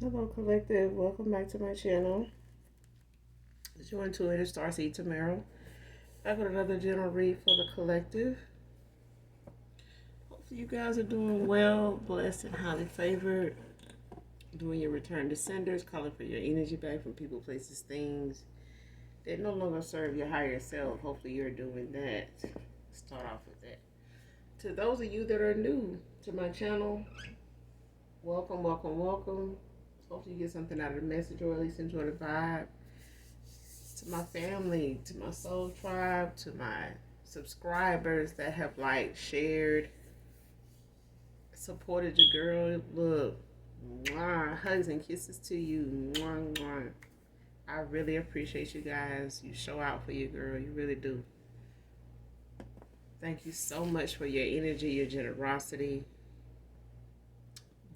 Hello, collective. Welcome back to my channel. It's your intuitive Starseed Tamara. I got another general read for the collective. Hopefully, you guys are doing well, blessed, and highly favored. Doing your return to senders, calling for your energy back from people, places, things that no longer serve your higher self. Hopefully, you're doing that. Start off with that. To those of you that are new to my channel, welcome, welcome, welcome. Hopefully, you get something out of the message or at least enjoy the vibe. To my family, to my soul tribe, to my subscribers that have liked, shared, supported your girl. Look, mwah, hugs and kisses to you. Mwah, mwah. I really appreciate you guys. You show out for your girl. You really do. Thank you so much for your energy, your generosity.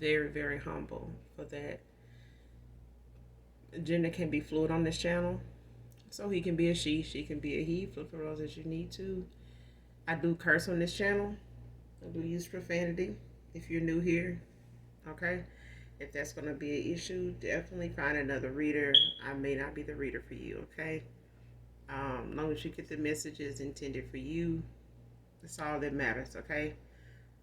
Very, very humble for that. Gender can be fluid on this channel. So he can be a she can be a he. Flip the roles as you need to. I do curse on this channel. I do use profanity. If you're new here, okay? If that's going to be an issue, definitely find another reader. I may not be the reader for you, okay? As long as you get the messages intended for you, that's all that matters, okay?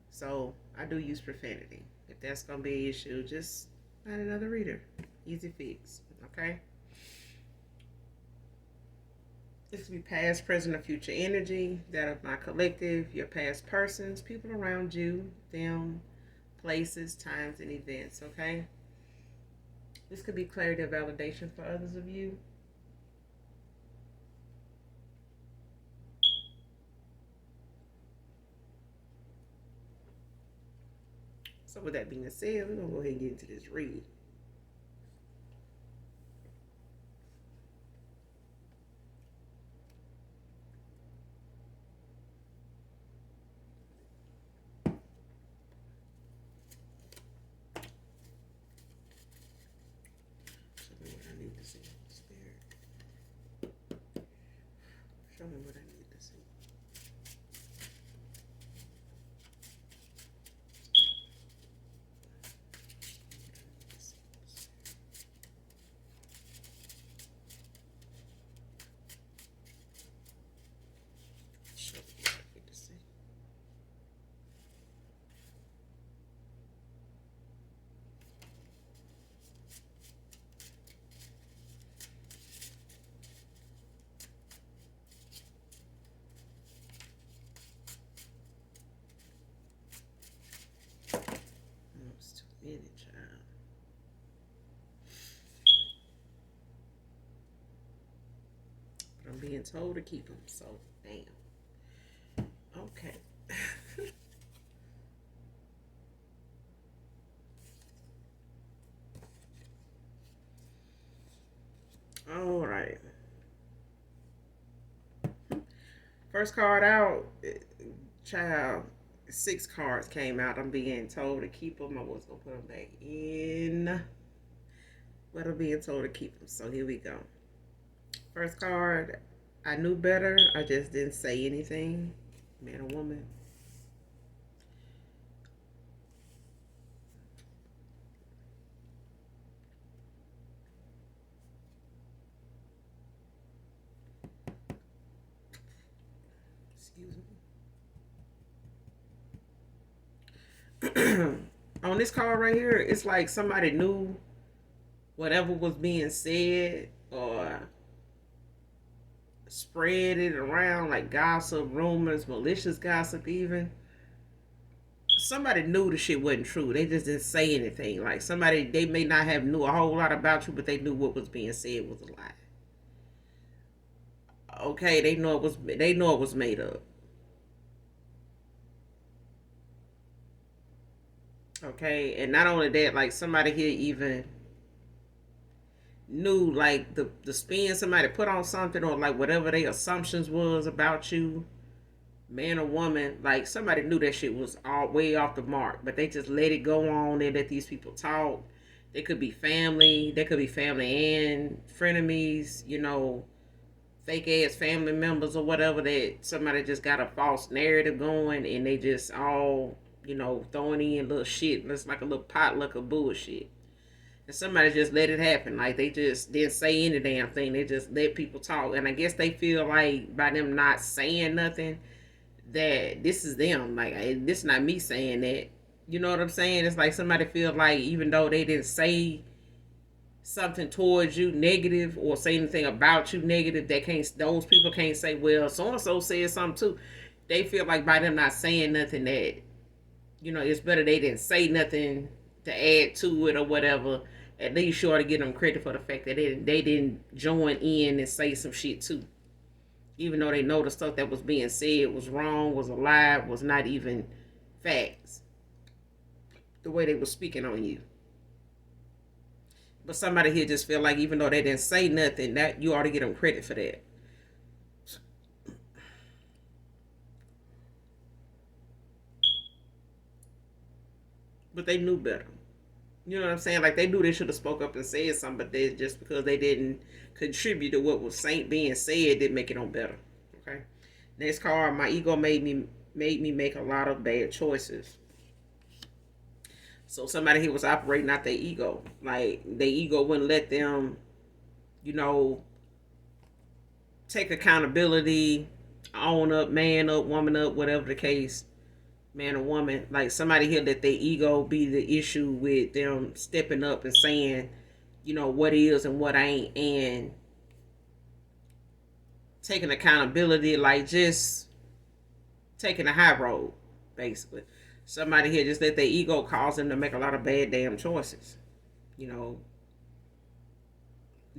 So I do use profanity. If that's going to be an issue, just find another reader. Easy fix, okay? This could be past, present, or future energy, that of my collective, your past persons, people around you, them, places, times, and events, okay? This could be clarity or validation for others of you. So with that being said, we're going to go ahead and get into this read. Show me what I need to see. Spirit. Show me what I need to see. Show me what I need to see. It's too many, child. But I'm being told to keep them, so damn. Okay. All right. First card out, child. 6 cards came out. I'm being told to keep them. I was gonna put them back in, but I'm being told to keep them. So here we go. First card. I knew better. I just didn't say anything. Man or woman. Excuse me. On this card right here, it's like somebody knew whatever was being said or spread it around like gossip, rumors, malicious gossip even. Somebody knew the shit wasn't true. They just didn't say anything. Like somebody, they may not have knew a whole lot about you, but they knew what was being said was a lie. Okay, they know it was made up. Okay, and not only that, like somebody here even knew like the spin somebody put on something or like whatever their assumptions was about you, man or woman, like somebody knew that shit was all way off the mark, but they just let it go on and let these people talk. They could be family, they could be family and frenemies, you know, fake ass family members or whatever, that somebody just got a false narrative going and they just all, you know, throwing in little shit. It's like a little potluck of bullshit. And somebody just let it happen. Like they just didn't say any damn thing. They just let people talk. And I guess they feel like by them not saying nothing, that this is them. Like this is not me saying that. You know what I'm saying? It's like somebody feel like even though they didn't say something towards you negative or say anything about you negative, they can't. Those people can't say, well, so and so said something too. They feel like by them not saying nothing that it's better they didn't say nothing to add to it or whatever. At least you ought to give them credit for the fact that they didn't join in and say some shit too, even though they know the stuff that was being said was wrong, was a lie, was not even facts. The way they were speaking on you. But somebody here just feel like even though they didn't say nothing, that you ought to give them credit for that. But they knew better. You know what I'm saying? Like they knew they should have spoke up and said something, but they just because they didn't contribute to what was being said didn't make it no better. Okay. Next card, my ego made me make a lot of bad choices. So somebody here was operating out their ego. Like their ego wouldn't let them, you know, take accountability, own up, man up, woman up, whatever the case, man or woman. Like somebody here let their ego be the issue with them stepping up and saying, what is and what ain't, and taking accountability, like just taking a high road, basically. Somebody here just let their ego cause them to make a lot of bad damn choices. You know,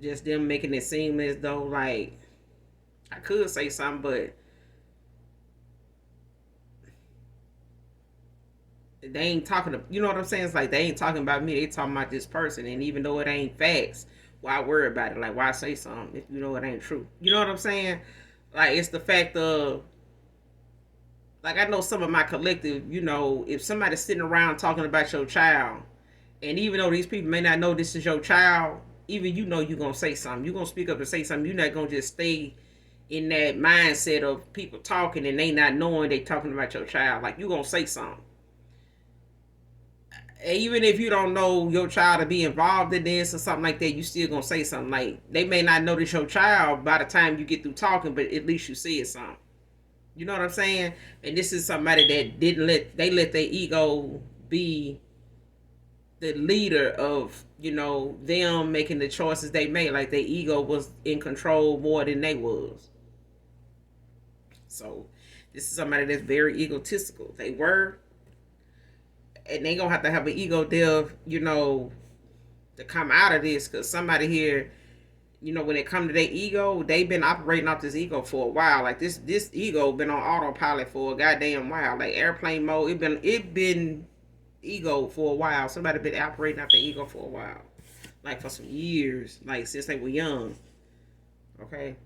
just them making it seem as though like I could say something, but they ain't talking to, you know what I'm saying? It's like they ain't talking about me, they talking about this person. And even though it ain't facts, why worry about it? Like, why say something if you know it ain't true? You know what I'm saying? Like, it's the fact of, like, I know some of my collective, if somebody's sitting around talking about your child, and even though these people may not know this is your child, even you're going to say something. You're going to speak up and say something. You're not going to just stay in that mindset of people talking and they not knowing they talking about your child. Like, you're going to say something. Even if you don't know your child to be involved in this or something like that, you still gonna say something. Like they may not notice your child by the time you get through talking, but at least you said something. You know what I'm saying? And this is somebody that didn't let their ego be the leader of them making the choices they made. Like their ego was in control more than they was. So this is somebody that's very egotistical. They were, and they gonna have an ego dev, to come out of this, because somebody here, when it come to their ego, they've been operating off this ego for a while. Like this ego been on autopilot for a goddamn while, like airplane mode. It been ego for a while. Somebody been operating off their ego for a while, like for some years, like since they were young. Okay.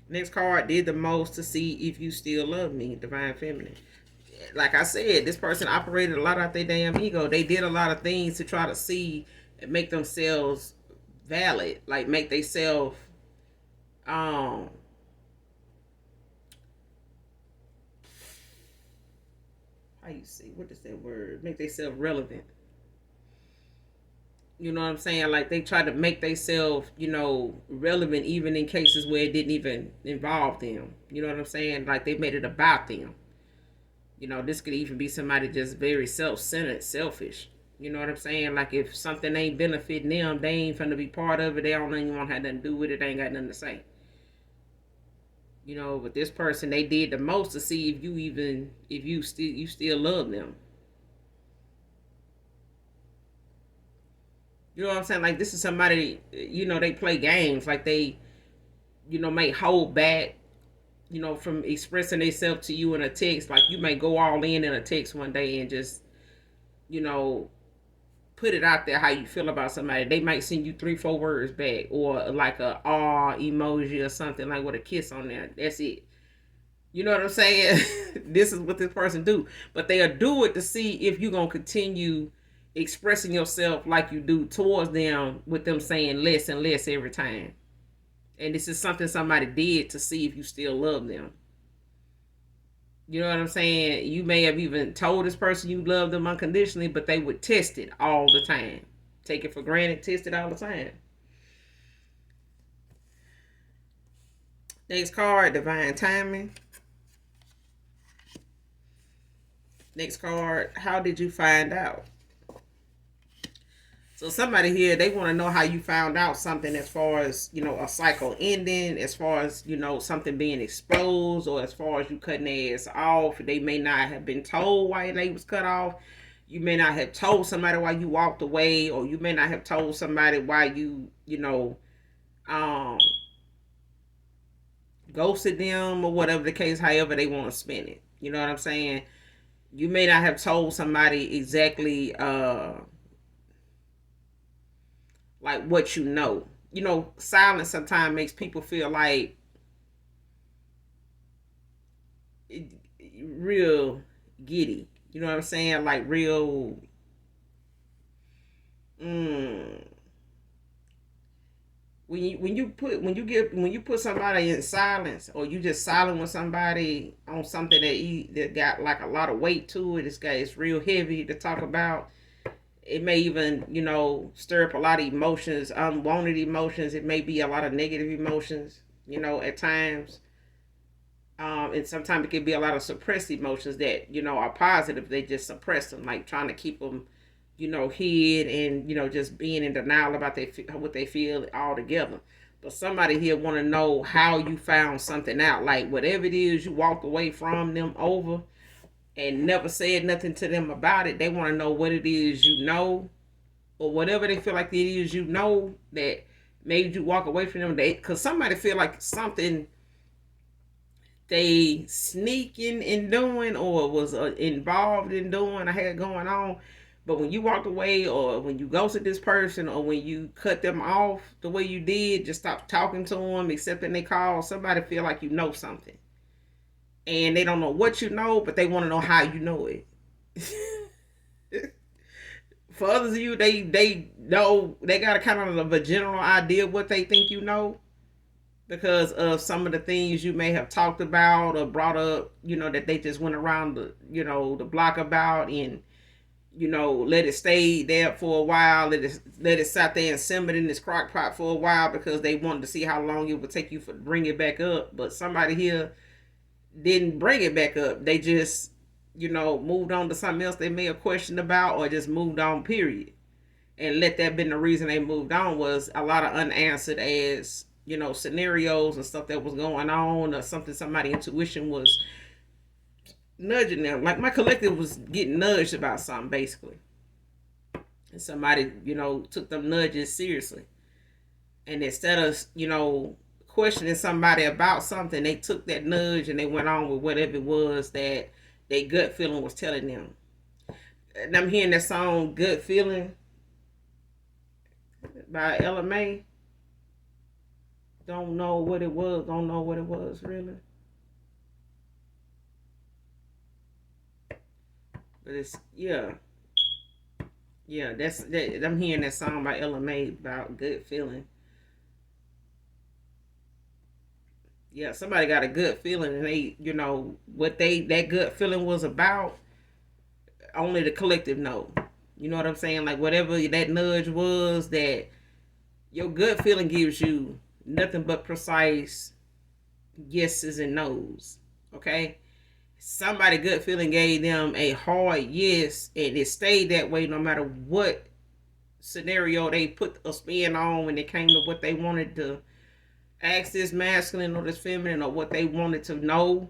Next card, did the most to see if you still love me, divine feminine. Like I said, this person operated a lot out their damn ego. They did a lot of things to try to see and make themselves valid, like make themselves how you say, what is that word? Make themselves relevant. You know what I'm saying? Like they try to make themselves, relevant even in cases where it didn't even involve them. You know what I'm saying? Like they made it about them. This could even be somebody just very self-centered, selfish. You know what I'm saying? Like if something ain't benefiting them, they ain't finna be part of it. They don't even want to have nothing to do with it. They ain't got nothing to say. But this person, they did the most to see if you still love them. You know what I'm saying? Like this is somebody, they play games. Like they, may hold back, from expressing themselves to you in a text. Like you may go all in a text one day and just, you know, put it out there how you feel about somebody. They might send you 3-4 words back, or like a aw emoji or something, like with a kiss on there. That's it. You know what I'm saying? This is what this person do. But they'll do it to see if you're gonna continue expressing yourself like you do towards them, with them saying less and less every time. And this is something somebody did to see if you still love them. You know what I'm saying? You may have even told this person you love them unconditionally, but they would test it all the time. take it for granted, test it all the time. Next card, divine timing. Next card, how did you find out? So somebody here, they want to know how you found out something as far as, a cycle ending, as far as, something being exposed, or as far as you cutting their ass off. They may not have been told why they was cut off. You may not have told somebody why you walked away, or you may not have told somebody why you, ghosted them, or whatever the case, however they want to spin it. You know what I'm saying? You may not have told somebody exactly, like what you know. Silence sometimes makes people feel like real giddy. You know what I'm saying? Like real. When you put somebody in silence, or you just silent with somebody on something that got like a lot of weight to it, it's real heavy to talk about. It may even, stir up a lot of emotions, unwanted emotions. It may be a lot of negative emotions, at times. And sometimes it can be a lot of suppressed emotions that, are positive. They just suppress them, like trying to keep them, hid, and, just being in denial about what they feel altogether. But somebody here want to know how you found something out. Like whatever it is you walked away from them over, and never said nothing to them about it. They want to know what it is or whatever they feel like it is that made you walk away from them. Because somebody feel like something they sneaking in doing, or was involved in doing, or had going on. But when you walked away, or when you ghosted this person, or when you cut them off the way you did, just stop talking to them, accepting their call, somebody feel like you know something. And they don't know what you know, but they want to know how you know it. For others of you, they know, they got a kind of a general idea of what they think you know, because of some of the things you may have talked about or brought up, that they just went around the block about, and let it stay there for a while, let it sat there and simmered in this crock pot for a while, because they wanted to see how long it would take you to bring it back up. But somebody here didn't bring it back up. They just, moved on to something else they may have questioned about, or just moved on, period. And let that been the reason they moved on, was a lot of unanswered as, scenarios and stuff that was going on, or something somebody's intuition was nudging them. Like my collective was getting nudged about something, basically. And somebody, took them nudges seriously. And instead of, questioning somebody about something, they took that nudge and they went on with whatever it was that their gut feeling was telling them. And I'm hearing that song "Good Feeling" by LMA. Don't know what it was really, but it's that's that. I'm hearing that song by LMA about "Good Feeling." Yeah, somebody got a good feeling, and they, what that good feeling was about, only the collective know. You know what I'm saying? Like whatever that nudge was, that your gut feeling gives you nothing but precise yeses and nos. Okay? Somebody good feeling gave them a hard yes, and it stayed that way no matter what scenario they put a spin on when it came to what they wanted to ask this masculine or this feminine, or what they wanted to know,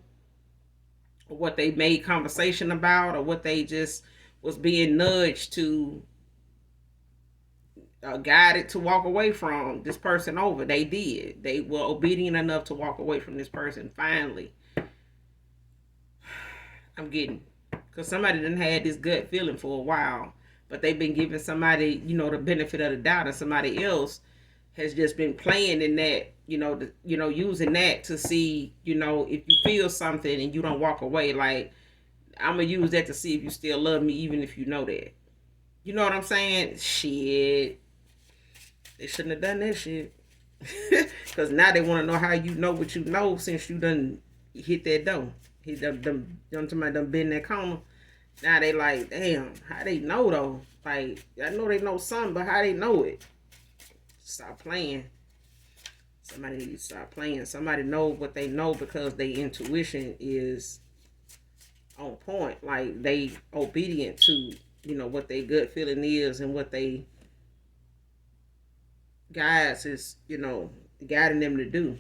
or what they made conversation about, or what they just was being nudged to, guided to walk away from this person over. They did. They were obedient enough to walk away from this person finally. I'm getting, because somebody done had this gut feeling for a while, but they've been giving somebody, the benefit of the doubt, and somebody else has just been playing in that, using that to see, if you feel something and you don't walk away, like, I'm gonna use that to see if you still love me, even if you know that. You know what I'm saying? Shit. They shouldn't have done that shit. Because now they want to know how you know what you know, since you done hit that door. Somebody done been in that corner. Now they like, damn, how they know though? Like, I know they know something, but how they know it? Stop playing. Somebody needs to stop playing. Somebody know what they know because their intuition is on point. Like, they obedient to, what their gut feeling is and what they guides is, guiding them to do.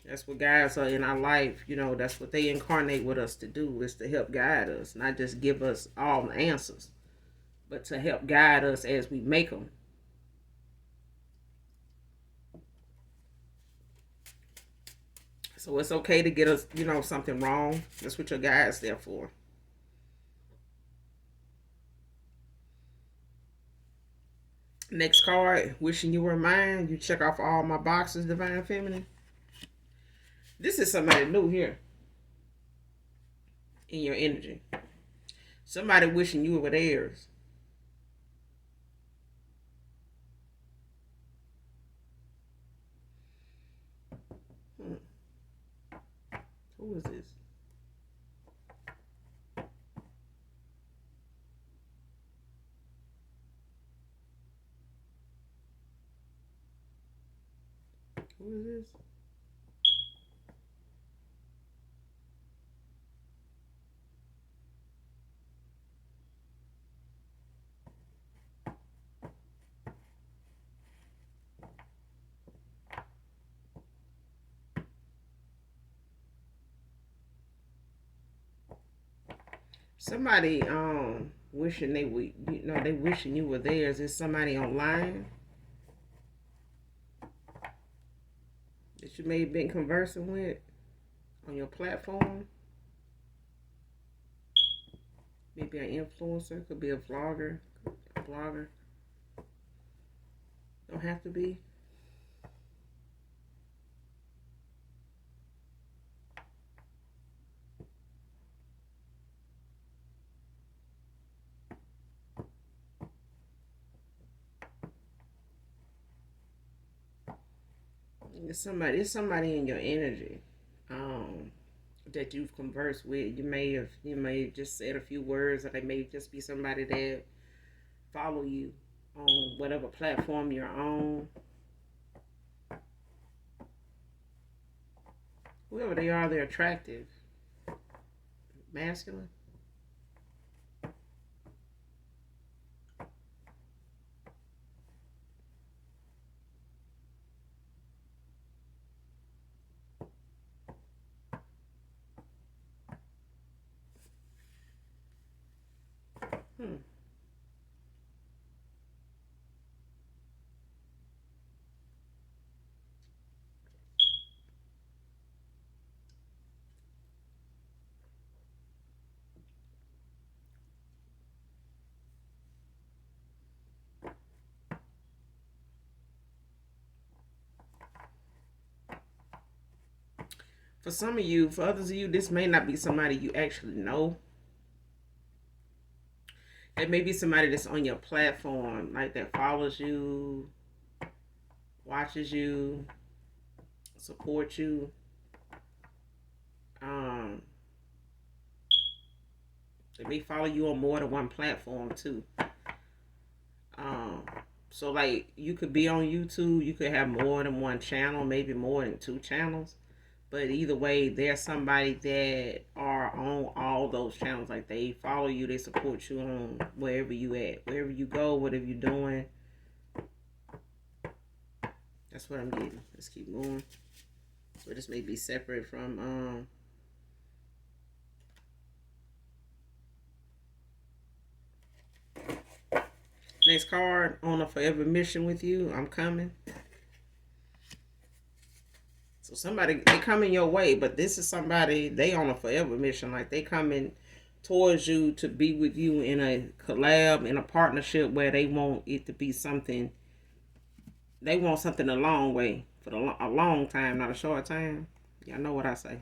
That's what guides are in our life. That's what they incarnate with us to do, is to help guide us, not just give us all the answers, but to help guide us as we make them. So it's okay to get us, something wrong. That's what your guide's there for. Next card, wishing you were mine. You check off all my boxes, Divine Feminine. This is somebody new here in your energy. Somebody wishing you were theirs. Who is this? Who is this? Somebody wishing they would, they wishing you were theirs. Is somebody online that you may have been conversing with on your platform? Maybe an influencer, could be a vlogger, a blogger. Don't have to be. It's somebody in your energy that you've conversed with. You may have just said a few words, or they may just be somebody that follow you on whatever platform you're on. Whoever they are, they're attractive. Masculine. Hmm. For some of you, for others of you, this may not be somebody you actually know. It may be somebody that's on your platform, like that follows you, watches you, supports you. Um, they may follow you on more than one platform too. Um, so like you could be on YouTube, you could have more than one channel, maybe more than two channels. But either way, there's somebody that are on all those channels. Like they follow you, they support you on wherever you at, wherever you go, whatever you're doing. That's what I'm getting. Let's keep moving. So this may be separate from next card, on a forever mission with you. I'm coming. So somebody, they coming your way, but this is somebody, they on a forever mission. Like they coming towards you to be with you in a collab, in a partnership where they want it to be something. They want something a long way for a long time, not a short time. Y'all know what I say.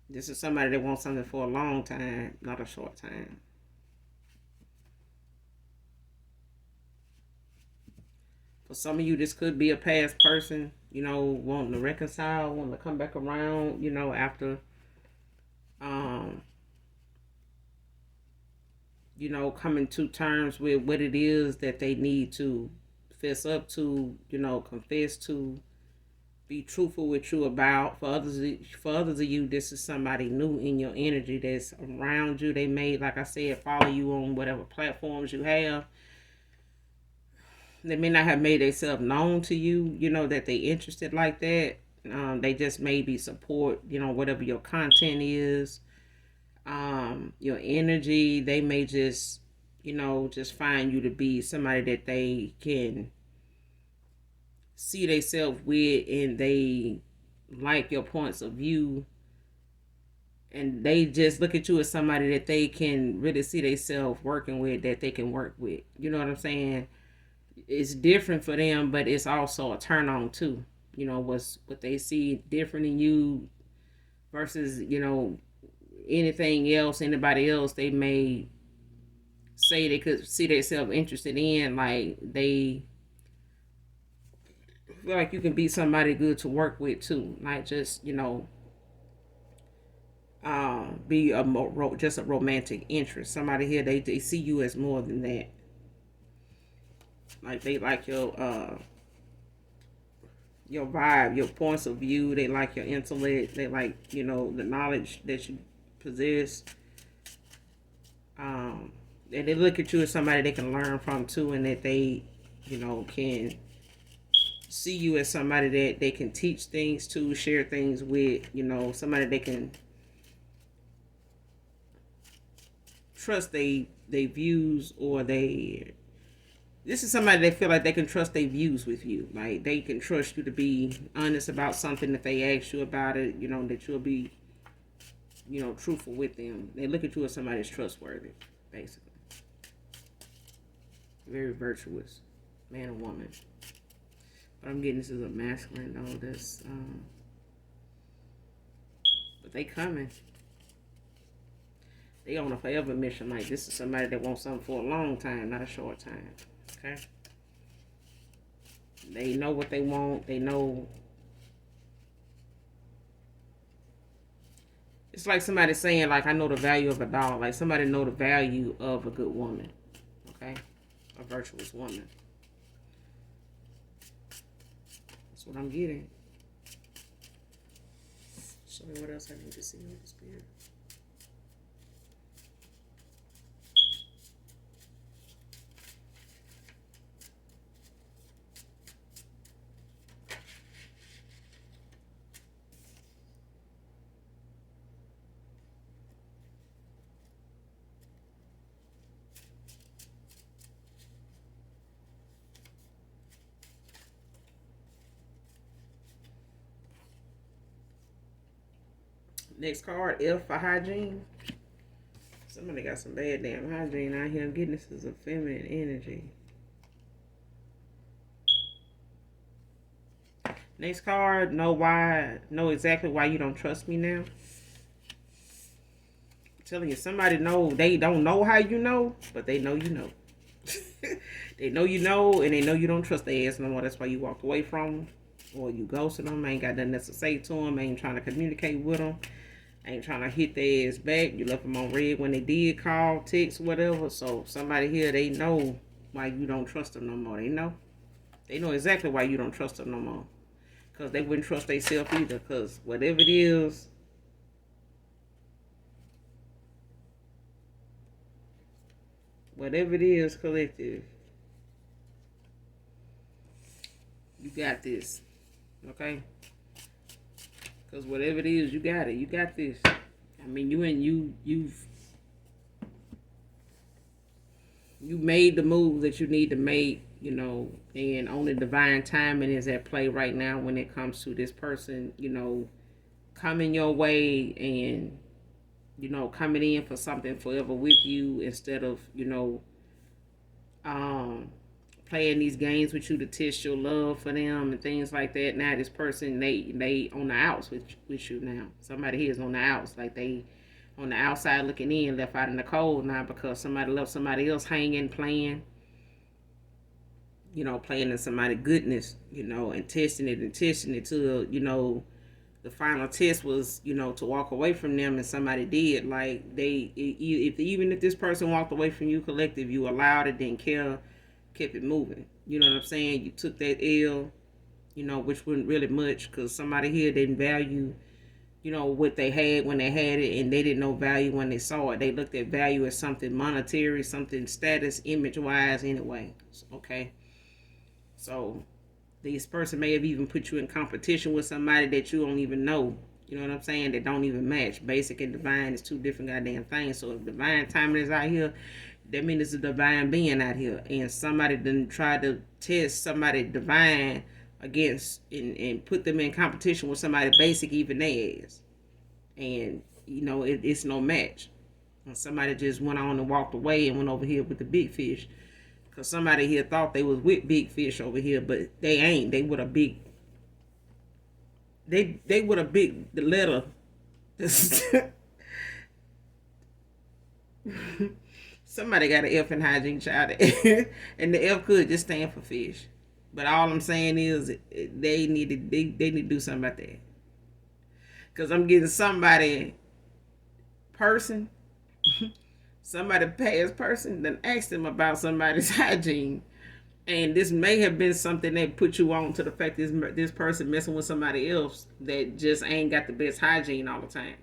This is somebody that wants something for a long time, not a short time. For some of you, this could be a past person, wanting to reconcile, wanting to come back around, after coming to terms with what it is that they need to fess up to, confess to, be truthful with you about. For others of you, this is somebody new in your energy that's around you. They may, like I said, follow you on whatever platforms you have. They may not have made themselves known to you, that they interested like that. They just maybe support, whatever your content is, your energy. They may just find you to be somebody that they can see themselves with, and they like your points of view, and they just look at you as somebody that they can really see themselves working with, that they can work with. You know what I'm saying? It's different for them, but it's also a turn on too. What they see different in you versus anything else, anybody else they may say they could see themselves interested in. Like, they feel like you can be somebody good to work with too, not just be just a romantic interest. Somebody here, they see you as more than that. Like, they like your vibe, your points of view. They like your intellect. They like the knowledge that you possess. And they look at you as somebody they can learn from too, and that they can see you as somebody that they can teach things to, share things with. Somebody they can trust they views, or this is somebody they feel like they can trust their views with you. Like, they can trust you to be honest about something that they ask you about it, that you'll be, truthful with them. They look at you as somebody that's trustworthy, basically. Very virtuous, man or woman. But I'm getting this is a masculine, though. But they coming. They on a forever mission. Like, this is somebody that wants something for a long time, not a short time. Okay? They know what they want. They know. It's like somebody saying, like, I know the value of a dog. Like, somebody know the value of a good woman. Okay? A virtuous woman. That's what I'm getting. Show me what else I need to see with the spirit. Next card, F for hygiene. Somebody got some bad damn hygiene out here. I'm getting this is a feminine energy. Next card, know exactly why you don't trust me now. I'm telling you, somebody know, they don't know how you know, but they know you know. They know you know, and they know you don't trust their ass no more. That's why you walked away from them, or you ghosted them. Ain't got nothing else to say to them. Ain't trying to communicate with them. Ain't trying to hit their ass back. You left them on red when they did call, text, whatever. So somebody here, they know why you don't trust them no more. They know. They know exactly why you don't trust them no more. Because they wouldn't trust themselves either. Because whatever it is, collective, you got this. Okay? Because whatever it is, you got it. You got this. I mean, you've made the move that you need to make, and only divine timing is at play right now when it comes to this person, coming your way and, coming in for something forever with you, instead of, playing these games with you to test your love for them and things like that. Now this person, they on the outs with you now. Somebody here is on the outs, like they on the outside looking in, left out in the cold now because somebody left somebody else hanging, playing in somebody's goodness, and testing it till, the final test was, to walk away from them, and somebody did. Like even if this person walked away from you collective, you allowed it, didn't care, kept it moving. You know what I'm saying? You took that L, which wasn't really much, because somebody here didn't value, what they had when they had it, and they didn't know value when they saw it. They looked at value as something monetary, something status, image wise, anyway. Okay, so this person may have even put you in competition with somebody that you don't even know. You know what I'm saying? That don't even match. Basic and divine is two different goddamn things. So if divine timing is out here, that means it's a divine being out here. And somebody done tried to test somebody divine against and put them in competition with somebody basic, even theirs. And, it's no match. And somebody just went on and walked away and went over here with the big fish. Because somebody here thought they was with big fish over here, but they ain't. They would a big... They would a big... The letter... Somebody got an F in hygiene, child. And the F could just stand for fish. But all I'm saying is they need to do something about that. Because I'm getting somebody person... somebody past person then asked them about somebody's hygiene, and this may have been something that put you on to the fact this person messing with somebody else that just ain't got the best hygiene all the time.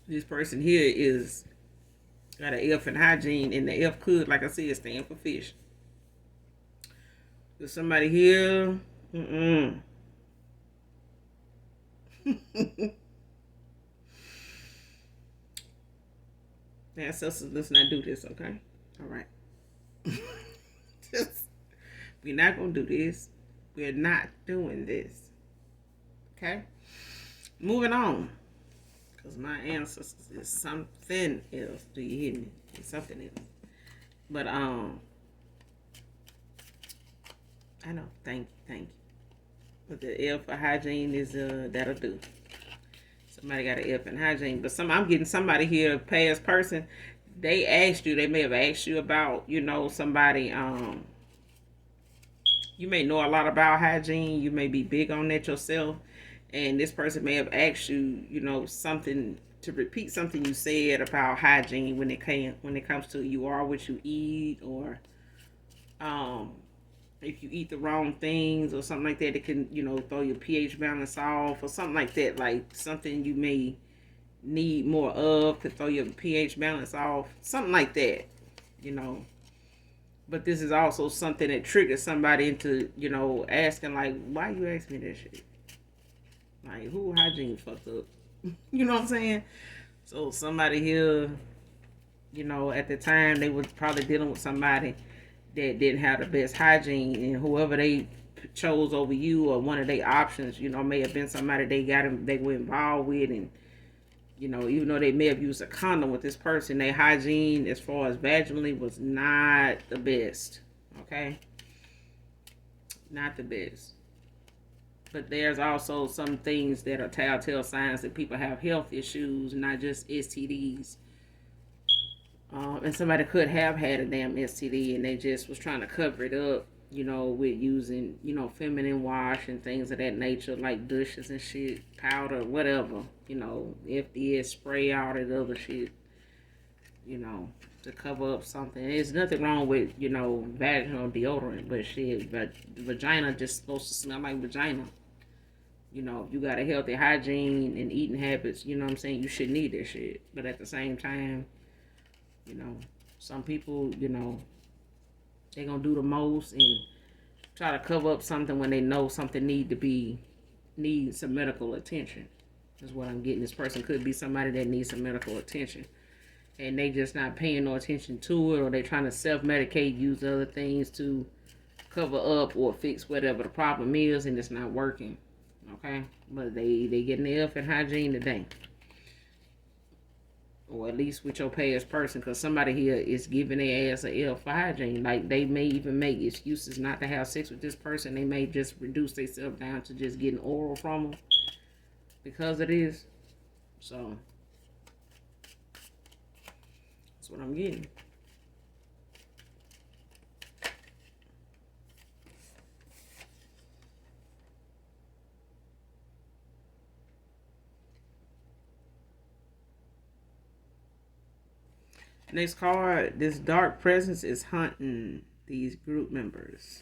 This person here is got an F in hygiene, and the F could, like I said, stand for fish. There's somebody here. Now, sisters, let's not do this, okay? All right. We're not going to do this. We're not doing this. Okay? Moving on. Because my ancestors is something else. Do you hear me? It's something else. But, I know. Thank you. But the L for hygiene is, that'll do. Somebody got an F in hygiene, but I'm getting somebody here, past person. They may have asked you about, somebody. You may know a lot about hygiene. You may be big on that yourself, and this person may have asked you, something to repeat something you said about hygiene when it comes to you are what you eat, or if you eat the wrong things or something like that, it can, throw your pH balance off or something like that. Like something you may need more of could throw your pH balance off. Something like that, But this is also something that triggers somebody into, asking like, why you ask me that shit? Like, who hygiene fucked up? You know what I'm saying? So somebody here, at the time they was probably dealing with somebody that didn't have the best hygiene, and whoever they chose over you or one of their options, may have been somebody they were involved with, and even though they may have used a condom with this person, their hygiene as far as vaginally was not the best. Okay, not the best. But there's also some things that are telltale signs that people have health issues, not just STDs. And somebody could have had a damn STD and they just was trying to cover it up, with using, feminine wash and things of that nature, like douches and shit, powder, whatever, FDS spray, all that other shit, to cover up something. There's nothing wrong with, vaginal deodorant, but shit, vagina just supposed to smell like vagina. If you got a healthy hygiene and eating habits, you shouldn't need that shit. But at the same time, some people, they gonna do the most and try to cover up something when they know something needs some medical attention. Is what I'm getting. This person could be somebody that needs some medical attention, and they just not paying no attention to it, or they trying to self-medicate, use other things to cover up or fix whatever the problem is, and it's not working. Okay, but they getting the F in hygiene today. Or at least with your past person, because somebody here is giving their ass a L for hygiene. Like, they may even make excuses not to have sex with this person. They may just reduce themselves down to just getting oral from them because of this. So, that's what I'm getting. Next card, this dark presence is hunting these group members.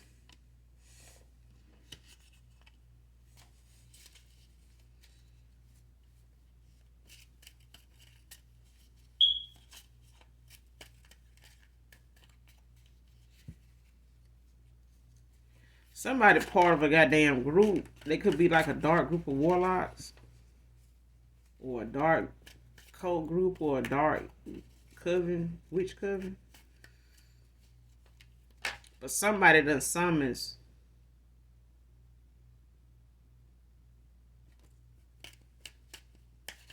Somebody part of a goddamn group. They could be like a dark group of warlocks, or a dark cult group, or a dark coven, witch coven. But somebody done summons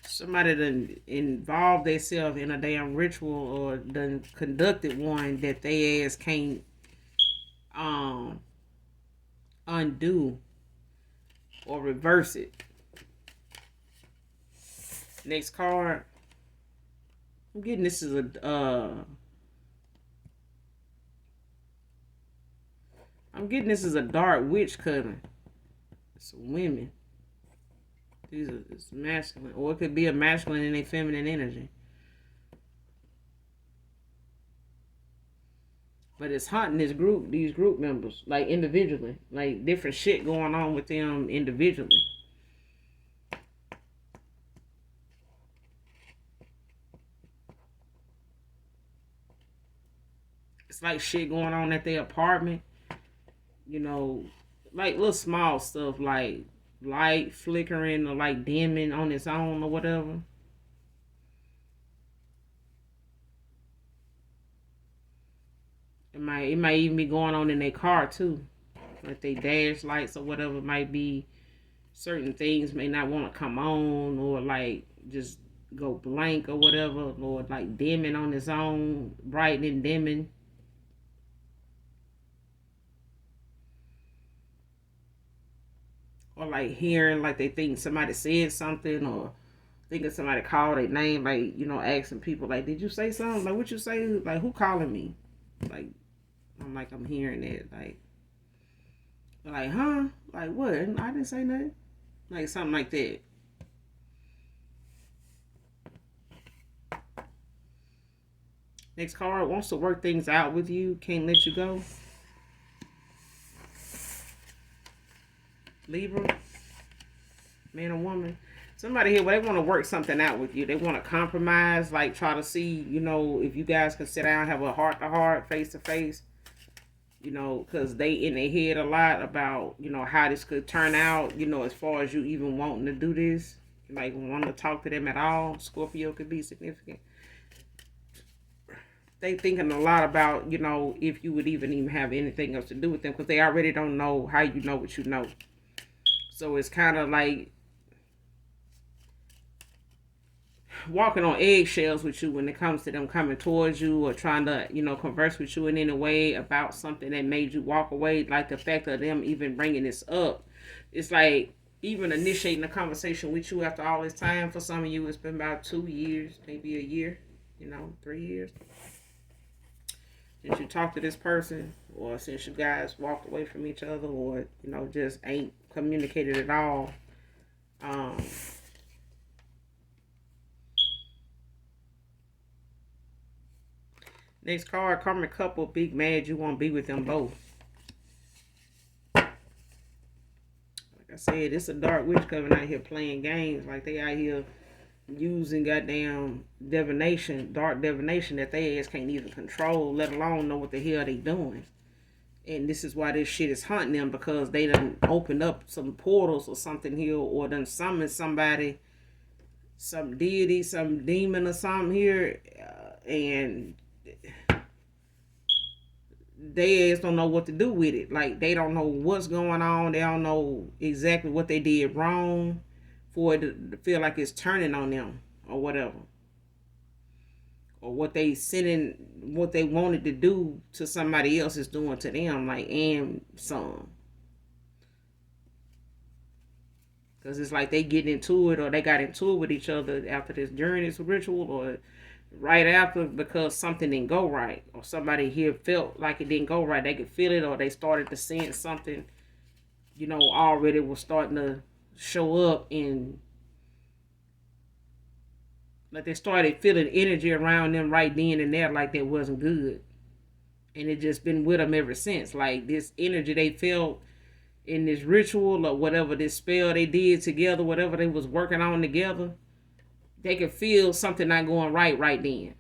somebody done involved themselves in a damn ritual or done conducted one that they ass can't um undo or reverse it. Next card. I'm getting this is a dark witch coven. It's women. These are it's masculine, or it could be a masculine and a feminine energy. But it's hunting these group members, like individually, like different shit going on with them individually. It's like shit going on at their apartment, you know, like little small stuff like light flickering or like dimming on its own or whatever. It might even be going on in their car too. Like they dash lights or whatever might be certain things may not want to come on or like just go blank or whatever or like dimming on its own, brightening, dimming. Or like hearing like they think somebody said something or thinking somebody called their name, like, asking people like, did you say something? Like what you say? Like who calling me? Like I'm hearing it. Like, huh? Like what? I didn't say nothing. Like something like that. Next card, wants to work things out with you, can't let you go. Libra, man or woman. Somebody here, they want to work something out with you. They want to compromise, like try to see, if you guys can sit down, have a heart to heart, face to face. Because they in their head a lot about, how this could turn out, as far as you even wanting to do this. Like, wanting to talk to them at all. Scorpio could be significant. They thinking a lot about, if you would even have anything else to do with them. Because they already don't know how you know what you know. So it's kind of like walking on eggshells with you when it comes to them coming towards you or trying to, converse with you in any way about something that made you walk away. Like the fact of them even bringing this up. It's like even initiating a conversation with you after all this time. For some of you, it's been about 2 years, maybe a year, 3 years. Since you talked to this person or since you guys walked away from each other or, just ain't communicated at all. Next card, karmic couple, big mad, you won't be with them both. Like I said, it's a dark witch coming out here playing games. Like they out here using goddamn divination, dark divination that they ass can't even control, let alone know what the hell they doing. And this is why this shit is hunting them, because they done opened up some portals or something here, or done summoned somebody, some deity, some demon or something here, and they ass don't know what to do with it. Like they don't know what's going on. They don't know exactly what they did wrong for it to feel like it's turning on them or whatever. Or what they sending, what they wanted to do to somebody else is doing to them, like, and some. Because it's like they get into it or they got into it with each other after this during this ritual or right after, because something didn't go right or somebody here felt like it didn't go right. They could feel it or they started to sense something, already was starting to show up, and Like they started feeling energy around them right then and there, like that wasn't good, and it just been with them ever since. Like this energy they felt in this ritual or whatever, this spell they did together, whatever they was working on together, they could feel something not going right then.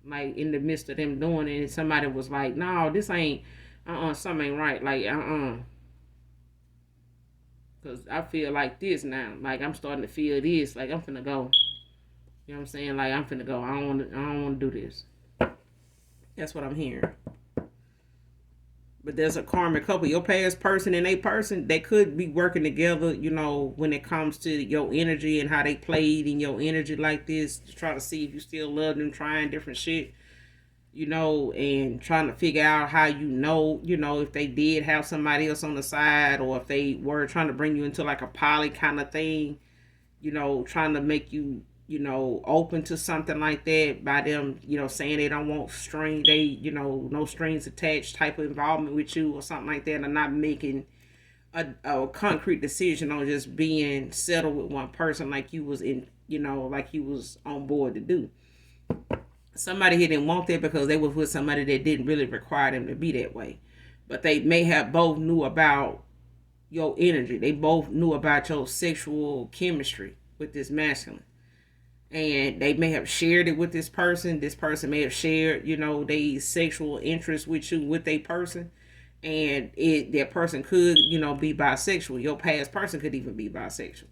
Like in the midst of them doing it, and somebody was like, "No, this ain't, something ain't right." Like, cause I feel like this now. Like I'm starting to feel this. Like I'm finna go. You know what I'm saying? Like I'm finna go. I don't want to do this. That's what I'm hearing. But there's a karmic couple. Your past person and a person, they could be working together, when it comes to your energy and how they played in your energy like this, to try to see if you still love them, trying different shit, and trying to figure out how if they did have somebody else on the side, or if they were trying to bring you into like a poly kind of thing, trying to make you, open to something like that by them, saying they don't want no strings attached type of involvement with you or something like that, and not making a concrete decision on just being settled with one person like you was like you was on board to do. Somebody here didn't want that because they was with somebody that didn't really require them to be that way. But they may have both knew about your energy. They both knew about your sexual chemistry with this masculine. And they may have shared it with this person. This person may have shared, they sexual interest with you, with a person. And that person could, be bisexual. Your past person could even be bisexual.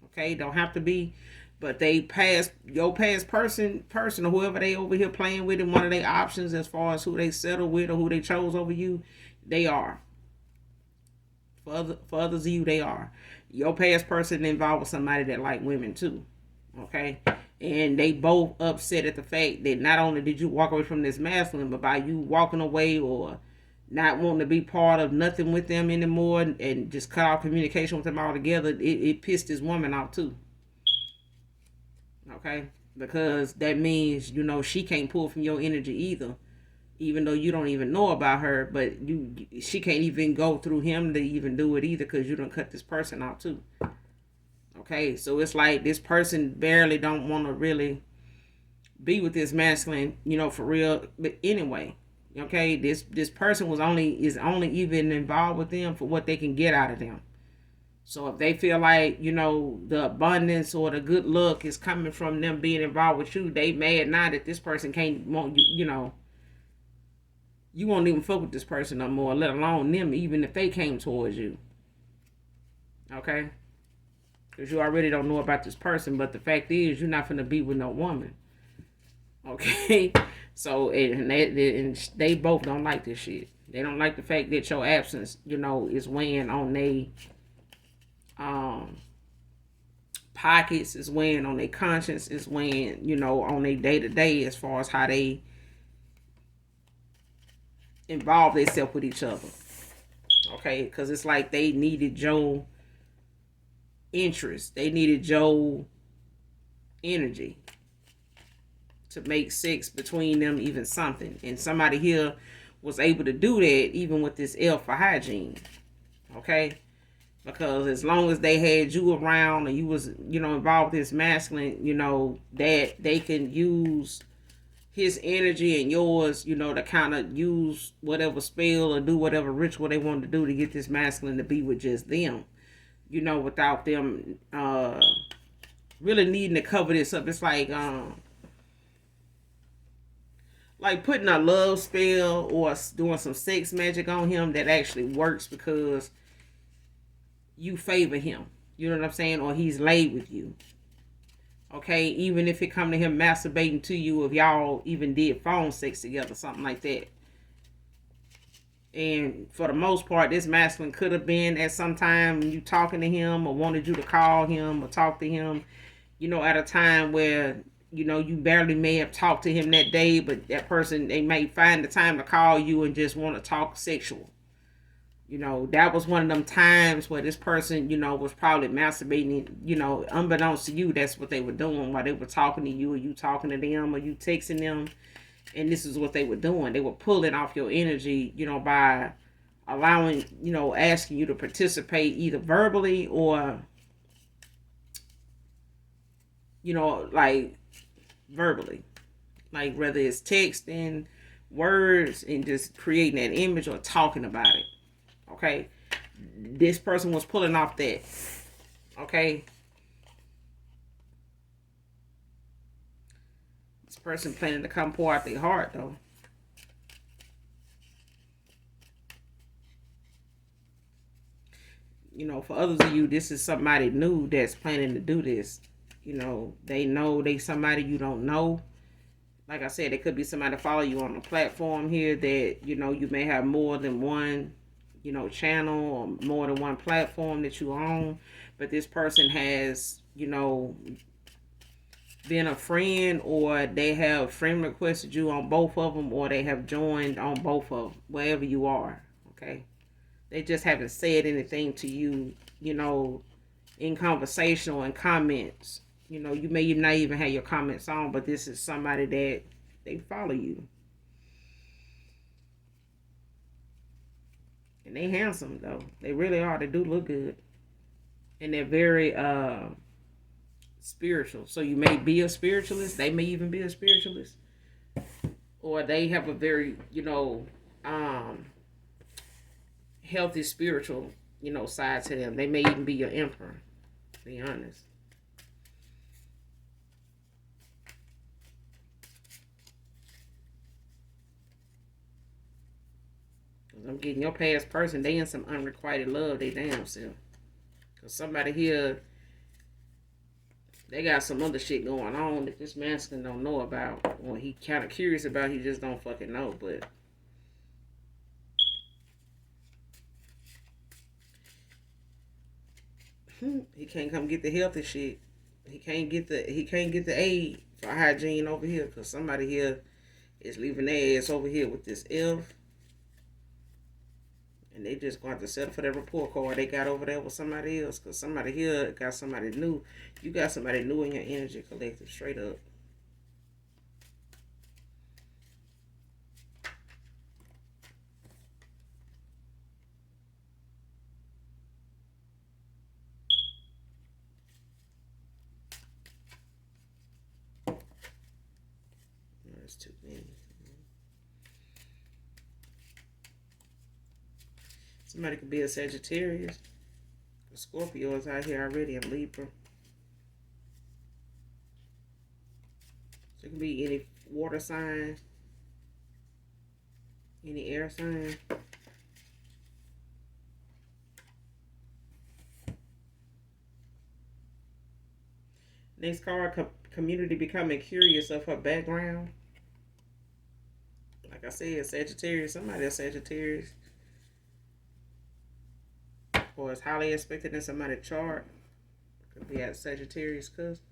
Okay, don't have to be, but your past person or whoever they over here playing with, and one of their options as far as who they settle with or who they chose over you, they are. For others of you, they are. Your past person involved with somebody that like women too. Okay, and they both upset at the fact that not only did you walk away from this masculine, but by you walking away or not wanting to be part of nothing with them anymore, and just cut off communication with them altogether, it pissed this woman off too. Okay, because that means she can't pull from your energy either, even though you don't even know about her, but she can't even go through him to even do it either, because you don't cut this person out too. Okay, so it's like this person barely don't want to really be with this masculine, for real. But anyway, okay, this person is only even involved with them for what they can get out of them. So if they feel like, the abundance or the good luck is coming from them being involved with you, they mad now that this person can't want you, you won't even fuck with this person no more, let alone them, even if they came towards you. Okay? Because you already don't know about this person, but the fact is you're not going to be with no woman. Okay? So, and they both don't like this shit. They don't like the fact that your absence, is weighing on they pockets, is weighing on their conscience, is weighing, on their day-to-day as far as how they involve themselves with each other. Okay? Because it's like they needed your interest. They needed your energy to make sex between them even something. And somebody here was able to do that even with this L for hygiene. Okay? Because as long as they had you around and you was, involved with this masculine, that they can use his energy and yours, to kind of use whatever spell or do whatever ritual they wanted to do to get this masculine to be with just them. Without them really needing to cover this up. It's like putting a love spell or doing some sex magic on him that actually works because you favor him. You know what I'm saying? Or he's laid with you. Okay? Even if it come to him masturbating to you, if y'all even did phone sex together, something like that. And for the most part, this masculine could have been at some time you talking to him or wanted you to call him or talk to him, at a time where, you barely may have talked to him that day, but that person, they may find the time to call you and just want to talk sexual. That was one of them times where this person, was probably masturbating, unbeknownst to you, that's what they were doing while they were talking to you, or you talking to them, or you texting them. And this is what they were doing. They were pulling off your energy, by allowing, asking you to participate either verbally or, like verbally, like whether it's text and words and just creating that image or talking about it. Okay, this person was pulling off that. Okay, this person planning to come pour out their heart though. For others of you, this is somebody new that's planning to do this. They know they somebody you don't know. Like I said, it could be somebody follow you on a platform here that, you may have more than one, channel or more than one platform that you own. But this person has, been a friend, or they have friend requested you on both of them, or they have joined on both of them, wherever you are. Okay. They just haven't said anything to you, in conversation or in comments. You may not even have your comments on, but this is somebody that they follow you. And they handsome though. They really are. They do look good. And they're very spiritual. So you may be a spiritualist. They may even be a spiritualist. Or they have a very, healthy spiritual, side to them. They may even be your emperor, to be honest. I'm getting your past person, they in some unrequited love, they damn self. Because somebody here, they got some other shit going on that this masculine don't know about. Or he kind of curious about, he just don't fucking know. But he can't come get the healthy shit. He can't get the aid for hygiene over here, because somebody here is leaving their ass over here with this F. And they just going to settle for that report card they got over there with somebody else. Because somebody here got somebody new. You got somebody new in your energy collective, straight up. That's too many. Somebody could be a Sagittarius. A Scorpio is out here already, a Libra. So it can be any water sign, any air sign. Next card, community becoming curious of her background. Like I said, Sagittarius, somebody a Sagittarius. Or is highly expected in somebody's chart. Could be at Sagittarius cusp.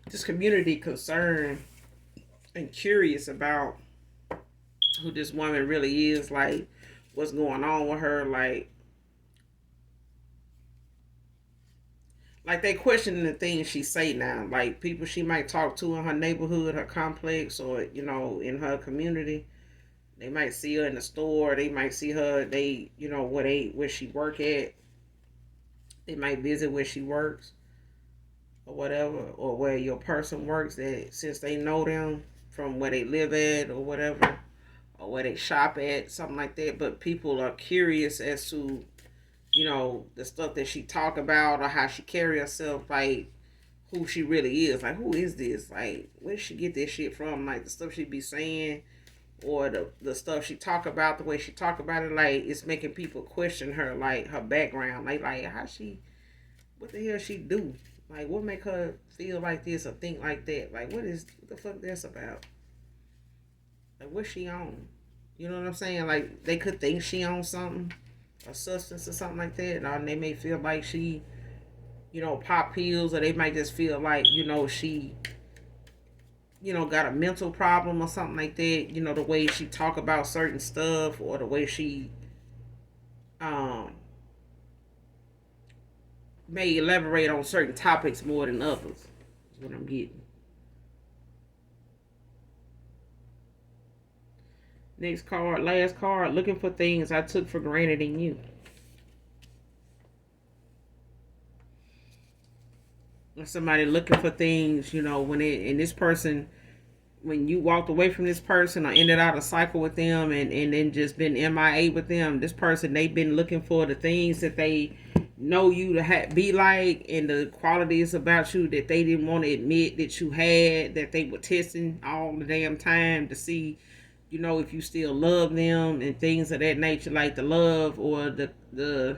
This community concerned and curious about who this woman really is, like what's going on with her, like they questioning the things she say now, like people she might talk to in her neighborhood, her complex, or in her community. They might see her in the store. They might see her. They where she work at. They might visit where she works, or whatever, or where your person works. That since they know them from where they live at or whatever, or where they shop at, something like that. But people are curious as to the stuff that she talk about or how she carry herself, like who she really is. Like, who is this? Like, where did she get this shit from? Like, the stuff she be saying, or the stuff she talk about, the way she talk about it, like, it's making people question her, like, her background. Like how she, what the hell she do? Like, what make her feel like this or think like that? Like, what the fuck this about? Like, what's she on? You know what I'm saying? Like, they could think she on something, a substance or something like that, and they may feel like she, pop pills, or they might just feel like, she, got a mental problem or something like that. The way she talk about certain stuff, or the way she, may elaborate on certain topics more than others. Is what I'm getting. Next card, last card, looking for things I took for granted in you. Somebody looking for things, when and this person, when you walked away from this person or ended out a cycle with them and then just been MIA with them, this person, they've been looking for the things that they know you to be like, and the qualities about you that they didn't want to admit that you had, that they were testing all the damn time to see, if you still love them and things of that nature, like the love or the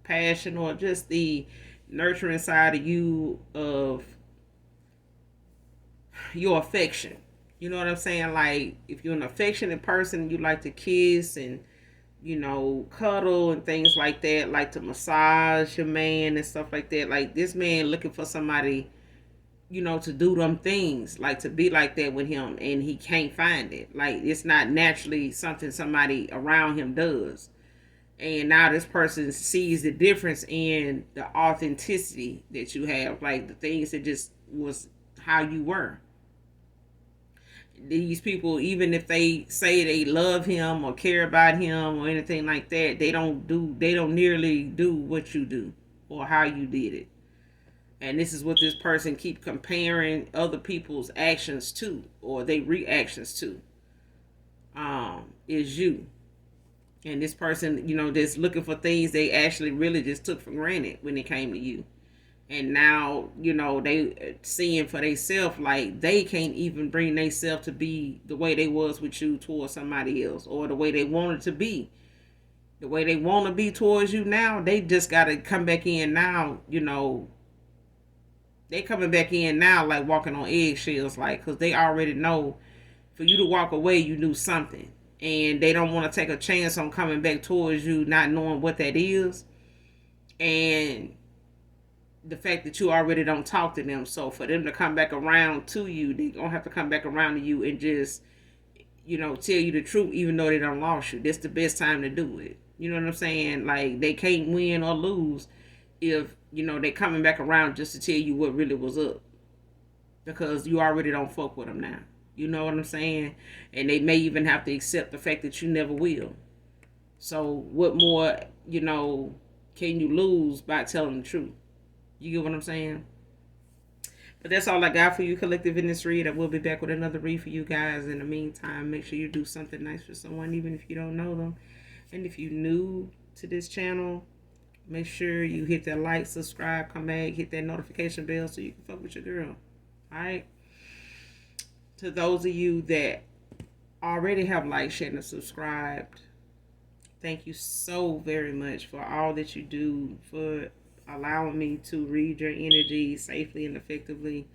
passion or just the nurturing side of you, of your affection. You know what I'm saying? Like, if you're an affectionate person, you like to kiss and, cuddle and things like that, like to massage your man and stuff like that. Like, this man looking for somebody, to do them things, like to be like that with him, and he can't find it. Like, it's not naturally something somebody around him does. And now this person sees the difference in the authenticity that you have, like the things that just was how you were. These people, even if they say they love him or care about him or anything like that, they don't nearly do what you do or how you did it. And this is what this person keep comparing other people's actions to, or they reactions to, is you. And this person, that's looking for things they actually really just took for granted when it came to you. And now, they seeing for themselves, like they can't even bring themselves to be the way they was with you towards somebody else, or the way they wanted to be. The way they want to be towards you now, they just got to come back in now, they coming back in now like walking on eggshells, like, because they already know for you to walk away, you knew something. And they don't want to take a chance on coming back towards you, not knowing what that is. And the fact that you already don't talk to them. So for them to come back around to you, they gonna have to come back around to you and just, tell you the truth, even though they don't lost you. That's the best time to do it. You know what I'm saying? Like, they can't win or lose if, they coming back around just to tell you what really was up. Because you already don't fuck with them now. You know what I'm saying? And they may even have to accept the fact that you never will. So what more, can you lose by telling the truth? You get what I'm saying? But that's all I got for you, collective, in this read. I will be back with another read for you guys. In the meantime, make sure you do something nice for someone, even if you don't know them. And if you're new to this channel, make sure you hit that like, subscribe, come back, hit that notification bell so you can fuck with your girl. Alright? To those of you that already have liked, shared, and subscribed, thank you so very much for all that you do, for allowing me to read your energy safely and effectively.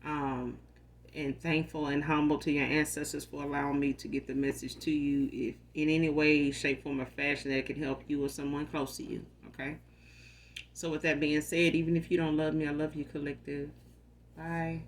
And thankful and humble to your ancestors for allowing me to get the message to you, if in any way, shape, form, or fashion that can help you or someone close to you. Okay? So with that being said, even if you don't love me, I love you, collective. Bye.